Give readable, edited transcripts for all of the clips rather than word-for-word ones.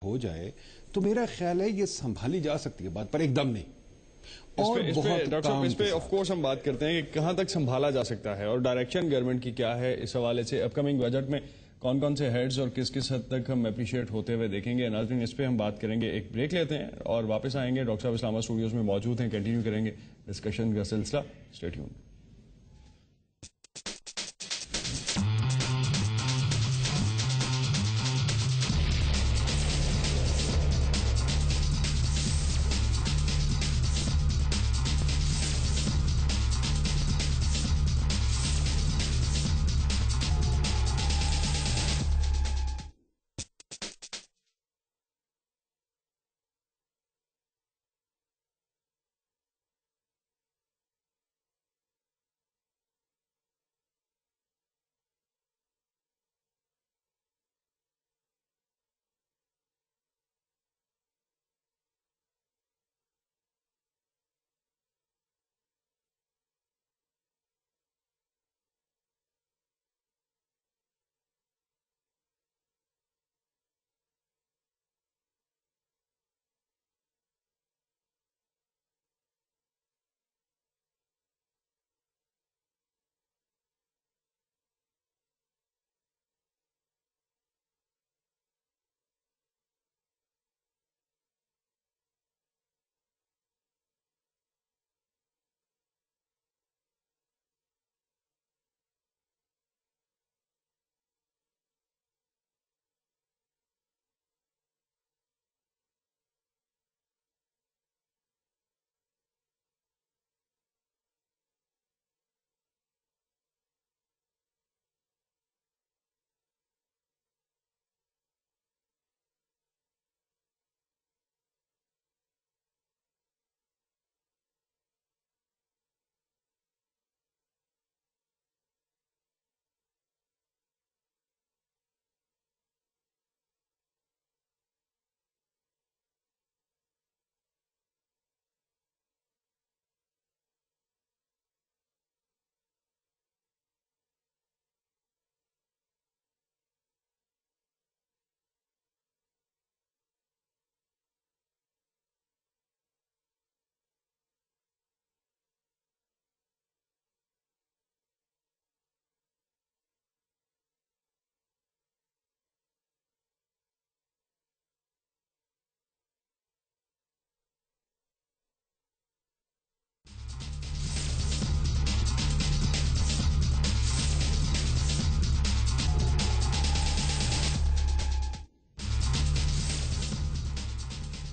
ہو جائے تو میرا خیال ہے یہ سنبھالی جا سکتی ہے بات، پر ایک دم نہیں. اور ڈاکٹر صاحب اس پہ آف کورس ہم بات کرتے ہیں کہ کہاں تک سنبھالا جا سکتا ہے اور ڈائریکشن گورنمنٹ کی کیا ہے اس حوالے سے. اپ کمنگ بجٹ میں کون کون سے ہیڈز اور کس کس حد تک ہم اپریشیٹ ہوتے ہوئے دیکھیں گے. ناظرین اس پہ ہم بات کریں گے، ایک بریک لیتے ہیں اور واپس آئیں گے. ڈاکٹر صاحب اسلام آباد اسٹوڈیوز میں موجود ہیں، کنٹینیو کریں گے ڈسکشن کا سلسلہ. Stay tuned.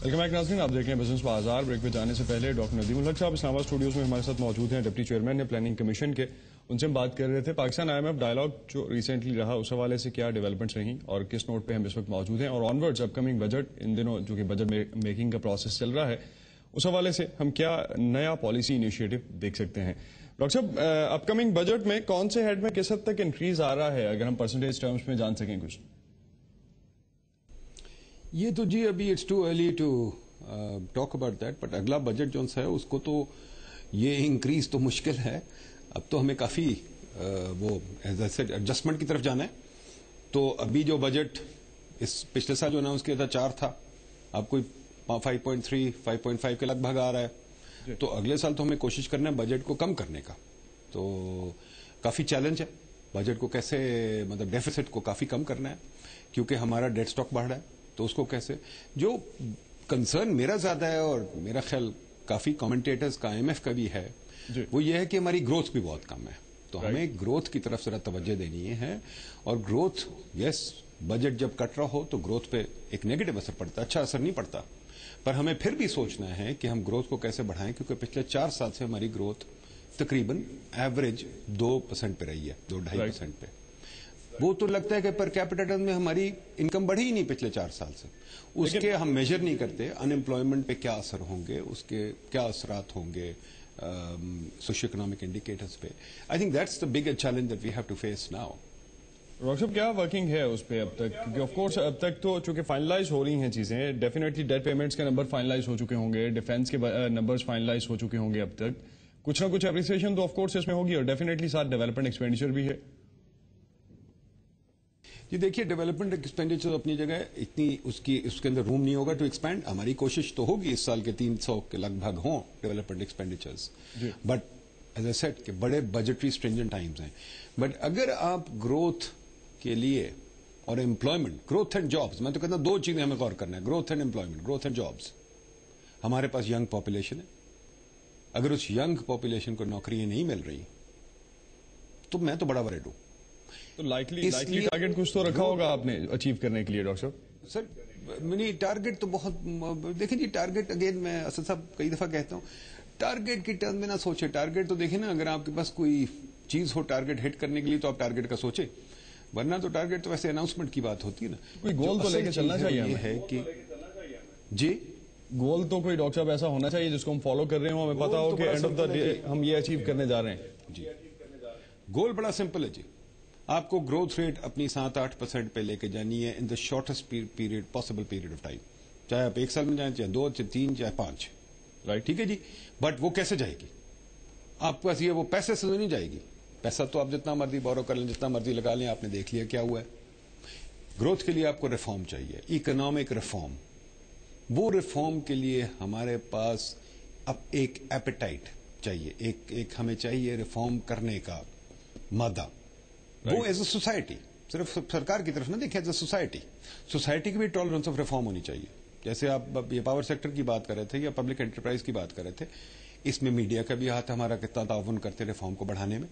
ویلکم بیک ناظرین، آپ دیکھ رہے ہیں بزنس بازار. بریک پہ جانے سے پہلے ڈاکٹر ندیم الحق صاحب اسلام آباد اسٹوڈیوز میں ہمارے ساتھ موجود ہیں، ڈپٹی چیئرمین نے پلاننگ کمیشن کے. ان سے ہم بات کر رہے تھے پاکستان IMF ڈائلاگ جو ریسنٹلی رہا اس حوالے سے کیا ڈیولپمنٹس رہیں اور کس نوٹ پہ ہم اس وقت موجود ہیں، اور آن ورڈز اپ کمنگ بجٹ ان دنوں جو کہ بجٹ میکنگ کا پروسیس چل رہا ہے اس حوالے سے ہم کیا نیا پالیسی انیشیٹو دیکھ سکتے ہیں. ڈاکٹر صاحب اپ کمنگ بجٹ میں کون سے ہیڈ میں کس حد تک انکریز آ رہا ہے، اگر ہم پرسنٹیج ٹرمز میں جان سکیں کچھ؟ یہ تو جی ابھی it's too early to talk about that, but اگلا بجٹ جو ہے اس کو تو یہ انکریز تو مشکل ہے. اب تو ہمیں کافی وہ ایڈجسٹمنٹ کی طرف جانا ہے. تو ابھی جو بجٹ اس پچھلے سال جو اناؤنس کیا تھا 4 تھا، اب کوئی 5.3 5.5 کے لگ بھگ آ رہا ہے. تو اگلے سال تو ہمیں کوشش کرنا ہے بجٹ کو کم کرنے کا. تو کافی چیلنج ہے بجٹ کو کیسے، مطلب ڈیفیسٹ کو کافی کم کرنا ہے، کیونکہ ہمارا ڈیٹ سٹاک بڑھ رہا ہے. تو اس کو کیسے، جو کنسرن میرا زیادہ ہے اور میرا خیال کافی کامنٹیٹرز کا IMF کا بھی ہے، وہ یہ ہے کہ ہماری گروتھ بھی بہت کم ہے. تو ہمیں گروتھ کی طرف ذرا توجہ دینی ہے. اور گروتھ یس بجٹ جب کٹ رہا ہو تو گروتھ پہ ایک نیگیٹو اثر پڑتا ہے، اچھا اثر نہیں پڑتا. پر ہمیں پھر بھی سوچنا ہے کہ ہم گروتھ کو کیسے بڑھائیں، کیونکہ پچھلے 4 سال سے ہماری گروتھ تقریباً ایوریج 2% پہ رہی ہے، 2-2.5% پہ. وہ تو لگتا ہے کہ پر کیپٹل میں ہماری انکم بڑھی ہی نہیں پچھلے 4 سال سے. اس کے ہم میجر نہیں کرتے ان امپلائمنٹ پہ کیا اثر ہوں گے، اس کے کیا اثرات ہوں گے سوشیو اکنامک انڈیکیٹرز پہ. I think that's the big challenge that we have to face now. Doctor صاحب کیا ورکنگ ہے اس پہ اب تک؟ کیونکہ آف کورس اب تک تو چونکہ فائنلائز ہو رہی ہیں چیزیں، ڈیفینیٹلی ڈیٹ پیمنٹس کے نمبر فائنلائز ہو چکے ہوں گے، ڈیفینس کے نمبرز فائنلائز ہو چکے ہوں گے. اب تک کچھ نہ کچھ اپریسیشن تو آف کورس اس میں ہوگی، اور ڈیفینیٹلی ساتھ ڈیولپمنٹ ایکسپینڈیچر بھی ہے. جی دیکھیے ڈیولپمنٹ ایکسپینڈیچر اپنی جگہ ہے, اتنی اس کے اندر روم نہیں ہوگا ٹو ایکسپینڈ. ہماری کوشش تو ہوگی اس سال کے 300 کے لگ بھگ ہوں development expenditures, but as a set کہ بڑے بجٹری اسٹرینجنٹ ٹائمز ہیں. بٹ اگر آپ گروتھ کے لیے اور امپلائمنٹ, گروتھ اینڈ جابس, میں تو کہتا ہوں 2 چیزیں ہمیں غور کرنا ہے, growth and employment, growth and jobs. ہمارے پاس ینگ پاپولیشن ہے, اگر اس ینگ پاپولیشن کو نوکریاں نہیں مل رہی تو میں تو بڑا ورڈ ہوں. تو لائکلی ٹارگیٹ کچھ تو رکھا ہوگا آپ نے اچیو کرنے کے لیے ڈاکٹر صاحب؟ سر منی ٹارگیٹ تو بہت, دیکھیں جی ٹارگیٹ اگین میں اسد صاحب کئی دفعہ کہتا ہوں ٹارگیٹ کی ٹرم میں نہ سوچے. ٹارگیٹ تو دیکھیں نا, اگر آپ کے پاس کوئی چیز ہو ٹارگیٹ ہٹ کرنے کے لیے تو آپ ٹارگیٹ کا سوچے, ورنہ تو ٹارگیٹ تو ویسے اناؤنسمنٹ کی بات ہوتی ہے نا. کوئی گول تو لے کے چلنا چاہیے یہ ہے کہ جی گول تو کوئی ڈاکٹر صاحب ایسا ہونا چاہیے جس کو ہم فالو کر رہے ہوں, ہمیں پتا ہو کہ اینڈ آف دا ڈے ہم یہ اچیو کرنے جا رہے ہیں. جی گول بڑا سمپل ہے جی, آپ کو گروتھ ریٹ اپنی 7-8% پہ لے کے جانی ہے in the shortest period possible period of time, چاہے آپ 1 سال میں جائیں, چاہے 2, چاہے 3, چاہے 5, رائٹ, ٹھیک ہے جی. بٹ وہ کیسے جائے گی آپ کے پاس, یہ وہ پیسے سے نہیں جائے گی. پیسہ تو آپ جتنا مرضی بورو کر لیں, جتنا مرضی لگا لیں, آپ نے دیکھ لیا کیا ہوا ہے. گروتھ کے لیے آپ کو ریفارم چاہیے, اکنامک ریفارم. وہ ریفارم کے لیے ہمارے پاس اب ایک ایپیٹائٹ چاہیے, ایک ہمیں چاہیے ریفارم کرنے کا مادہ. وہ ایز اے سوسائٹی, صرف سرکار کی طرف نہ دیکھیں, ایز اے سوسائٹی کی بھی ٹالرنس آف ریفارم ہونی چاہیے. جیسے آپ یہ پاور سیکٹر کی بات کر رہے تھے یا پبلک انٹرپرائز کی بات کر رہے تھے, اس میں میڈیا کا بھی ہاتھ, ہمارا کتنا تعاون کرتے ہیں ریفارم کو بڑھانے میں.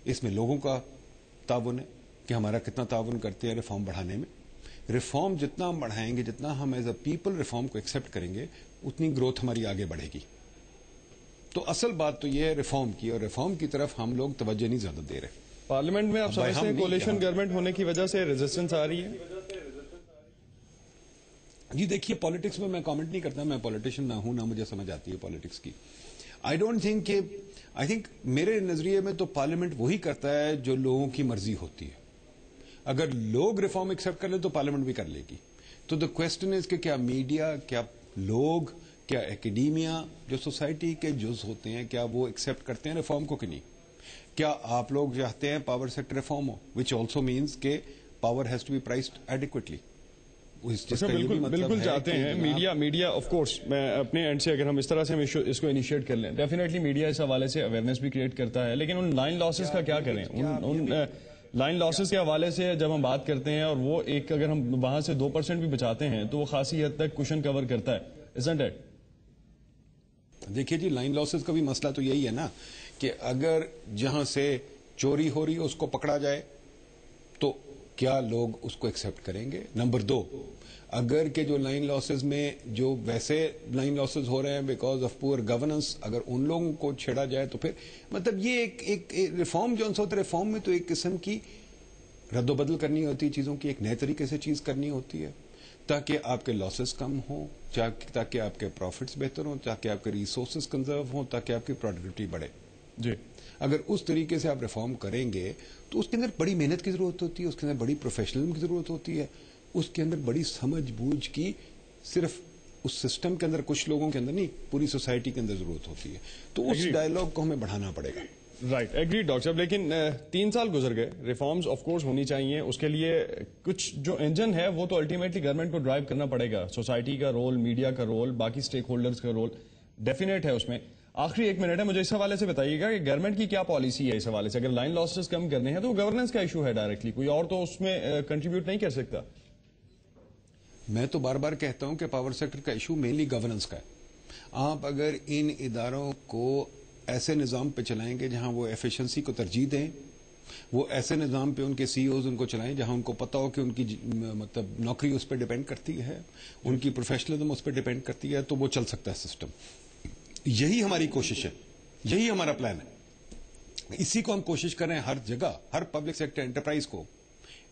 اس میں لوگوں کا تعاون ہے کہ ہمارا کتنا تعاون کرتے ہیں ریفارم بڑھانے میں. ریفارم جتنا ہم بڑھائیں گے, جتنا ہم ایز اے پیپل ریفارم کو ایکسپٹ کریں گے, اتنی گروتھ ہماری آگے بڑھے گی. تو اصل بات تو یہ ہے ریفارم کی, اور ریفارم کی طرف ہم لوگ توجہ نہیں زیادہ دے رہے. پارلیمنٹ میں آپ سمجھتے ہیں کولیشن گورنمنٹ ہونے کی وجہ سے ریزسٹنس آ رہی ہے؟ جی دیکھیے پالیٹکس میں کامنٹ نہیں کرتا, میں پالیٹیشین نہ ہوں, نہ مجھے سمجھ آتی ہے پالیٹکس کی. آئی ڈونٹ تھنک کہ, آئی تھنک میرے نظریے میں تو پارلیمنٹ وہی کرتا ہے جو لوگوں کی مرضی ہوتی ہے. اگر لوگ ریفارم ایکسپٹ کر لیں تو پارلیمنٹ بھی کر لے گی. تو دا کوسچن از کہ کیا میڈیا, کیا لوگ, کیا ایکڈیمیا, جو سوسائٹی کے جز ہوتے ہیں, کیا وہ ایکسپٹ کرتے ہیں ریفارم کو کہ نہیں. کیا آپ لوگ چاہتے ہیں پاور سیکٹر ریفارم ہو, وچ آلسو مینس کہ power has to be priced adequately. بالکل چاہتے ہیں. میڈیا آف کورس, میں اپنے اینڈ سے اگر ہم اس طرح سے اس کو انیشیٹ کر لیں, ڈیفینیٹلی میڈیا اس حوالے سے اویئرنیس بھی کریٹ کرتا ہے, لیکن ان لائن لاسز کا کیا کریں. ان لائن لاسز کے حوالے سے جب ہم بات کرتے ہیں, اور وہ ایک اگر ہم وہاں سے 2% بھی بچاتے ہیں تو وہ خاصی حد تک کوشن کور کرتا ہے, isn't it؟ دیکھیے جی لائن لاسز کا بھی مسئلہ تو یہی ہے نا کہ اگر جہاں سے چوری ہو رہی ہے اس کو پکڑا جائے تو کیا لوگ اس کو ایکسپٹ کریں گے. نمبر 2, اگر کہ جو لائن لاسز میں جو ویسے لائن لاسز ہو رہے ہیں بیکاز آف پور گورننس, اگر ان لوگوں کو چھیڑا جائے تو پھر مطلب یہ ایک ریفارم جو ہوتا ہے, ریفارم میں تو ایک قسم کی رد و بدل کرنی ہوتی ہے چیزوں کی, ایک نئے طریقے سے چیز کرنی ہوتی ہے تاکہ آپ کے لاسز کم ہوں, تاکہ آپ کے پروفٹس بہتر ہوں, تاکہ آپ کے ریسورسز کنزرو ہوں, تاکہ آپ کی پروڈکٹیوٹی بڑھے. جی اگر اس طریقے سے آپ ریفارم کریں گے تو اس کے اندر بڑی محنت کی ضرورت ہوتی ہے, اس کے اندر بڑی پروفیشنلزم کی ضرورت ہوتی ہے, اس کے اندر بڑی سمجھ بوجھ کی صرف اس سسٹم کے اندر کچھ لوگوں کے اندر نہیں, پوری سوسائٹی کے اندر ضرورت ہوتی ہے. تو اس ڈائلاگ کو ہمیں بڑھانا پڑے گا. رائٹ, ایگری ڈاکٹر صاحب. لیکن 3 سال گزر گئے, ریفارمز آف کورس ہونی چاہیے, اس کے لیے کچھ جو انجن ہے وہ تو الٹیمیٹلی گورنمنٹ کو ڈرائیو کرنا پڑے گا. سوسائٹی کا رول, میڈیا کا رول, باقی اسٹیک ہولڈرز کا رول ڈیفینیٹ ہے اس میں. آخری 1 منٹ ہے, مجھے اس حوالے سے بتائیے گا کہ گورنمنٹ کی کیا پالیسی ہے اس حوالے سے. اگر لائن لاسز کم کرنے ہیں تو گورننس کا ایشو ہے ڈائریکٹلی, کوئی اور تو اس میں کنٹریبیوٹ نہیں کر سکتا. میں تو بار بار کہتا ہوں کہ پاور سیکٹر کا ایشو مینلی گورننس کا ہے. آپ اگر ان اداروں کو ایسے نظام پہ چلائیں گے جہاں وہ ایفیشنسی کو ترجیح دیں, وہ ایسے نظام پہ ان کے سی اوز ان کو چلائیں جہاں ان کو پتا ہو کہ ان کی مطلب نوکری اس پہ ڈیپینڈ کرتی ہے, ان کی پروفیشنلزم اس پہ ڈیپینڈ کرتی ہے, تو وہ چل سکتا ہے سسٹم. یہی ہماری کوشش ہے, یہی ہمارا پلان ہے. اسی کو ہم کوشش کر رہے ہیں ہر جگہ, ہر پبلک سیکٹر انٹرپرائز کو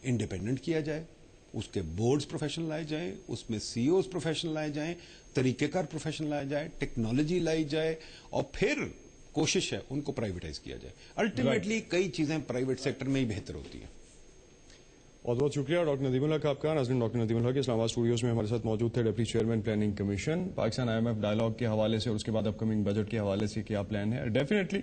انڈیپینڈنٹ کیا جائے, اس کے بورڈز پروفیشنل لائے جائیں, اس میں سی اوز پروفیشنل لائے جائیں, طریقہ کار پروفیشنل لائے جائے, ٹیکنالوجی لائی جائے, اور پھر کوشش ہے ان کو پرائیویٹائز کیا جائے. الٹیمیٹلی کئی چیزیں پرائیویٹ سیکٹر میں ہی بہتر ہوتی ہیں. بہت بہت شکریہ ڈاکٹر ندیم الحق آپ کا. ناظرین, ڈاکٹر ندیم الحق اسلام آباد اسٹوڈیوز میں ہمارے ساتھ موجود تھے, deputy chairman planning commission. Pakistan IMF dialogue کے حوالے سے اور اس کے بعد اپ کمنگ بجٹ کے حوالے سے کیا پلان ہے. ڈیفینیٹلی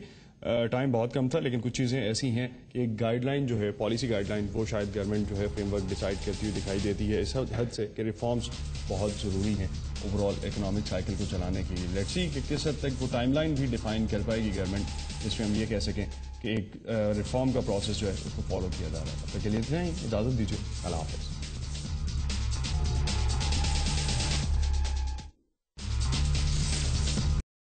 ٹائم بہت کم تھا، لیکن کچھ چیزیں ایسی ہیں کہ ایک گائیڈ لائن جو ہے، پالیسی گائیڈ لائن، وہ شاید گورنمنٹ جو ہے فریم ورک ڈیسائیڈ کرتی ہوئی دکھائی دیتی ہے اس حد سے کہ ریفارمز بہت ضروری ہیں اوور آل اکنامک سائیکل کو چلانے کے لیے. لیٹس سی کہ کس حد تک وہ ٹائم لائن بھی ڈیفائن کر پائے گی گورنمنٹ جس میں ہم یہ کہہ سکیں کہ ایک ریفارم کا پروسیس جو ہے اس کو فالو کیا جا رہا ہے. تب تک کے لیے اجازت دیجیے. اللہ حافظ.